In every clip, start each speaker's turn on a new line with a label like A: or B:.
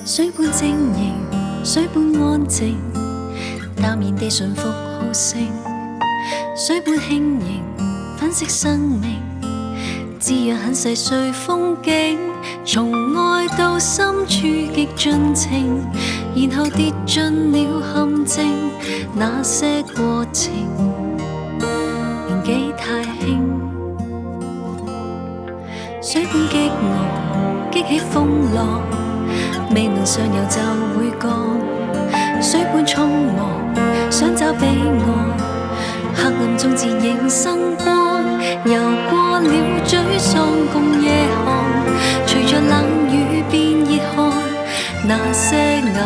A: 水般晶瑩，水般安靜，淡然地順服好聲。水般輕盈，粉飾生命，滋養很細碎風景。從愛到深處極盡情，然後跌進了陷阱。那些過程，年紀太輕。水般激昂，激起風浪，未能上游就會降。水般匆忙，想找彼岸，黑暗中自認生光。游過了沮喪共夜寒，隨着冷雨變熱汗。那些眼淚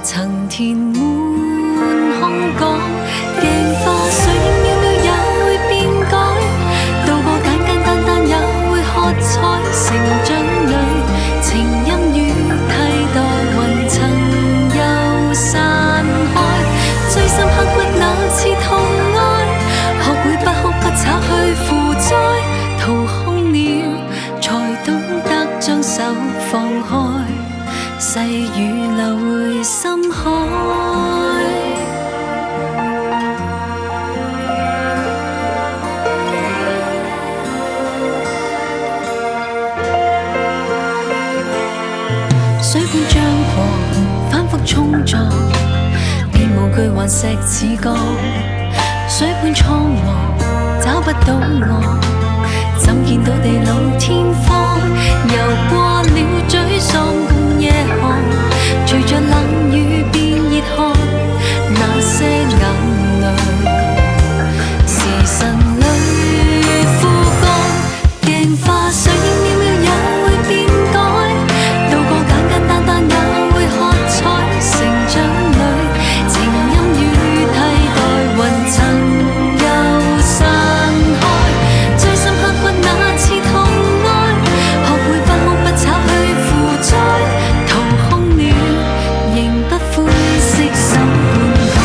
A: 曾填滿空港，鏡花水渺渺也會變改，渡過簡簡單單也會喝彩。成長裏情音與替代雲層又散開，最深刻骨那次痛愛，學會不哭不吵去負載。掏空了才懂得將手放開，細雨流回深海。水般張狂，反覆衝撞，變無懼還石似鋼。水般蒼茫，找不到岸，怎見到地老天荒？游過了沮喪共夜寒，隨着冷雨變熱汗。那些眼淚時辰裏枯乾，鏡花水渺渺也會變改，渡過簡簡單單也會喝彩。成長裏情音與替代雲層又散開，最深刻骨那次痛愛，學會不哭不吵去負載。掏空了仍不灰色心灌溉。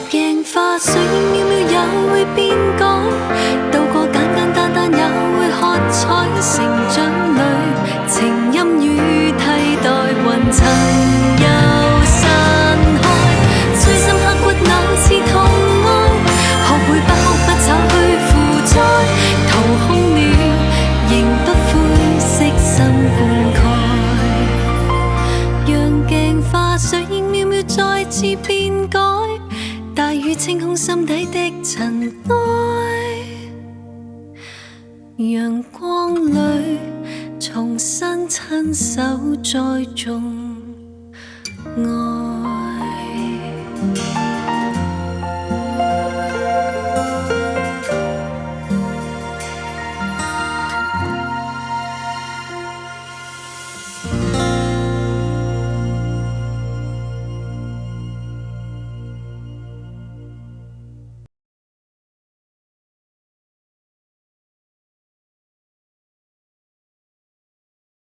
A: 鏡花水渺渺也會變改，渡過簡簡單單也會喝彩。成長裏情音與替代雲層又散開，最深刻骨那次痛愛，學會不哭不吵去負載。掏空了仍不灰色心灌溉，讓鏡花水影渺渺再次變改，大雨清空心底的塵埃，陽光裏重新親手栽種愛。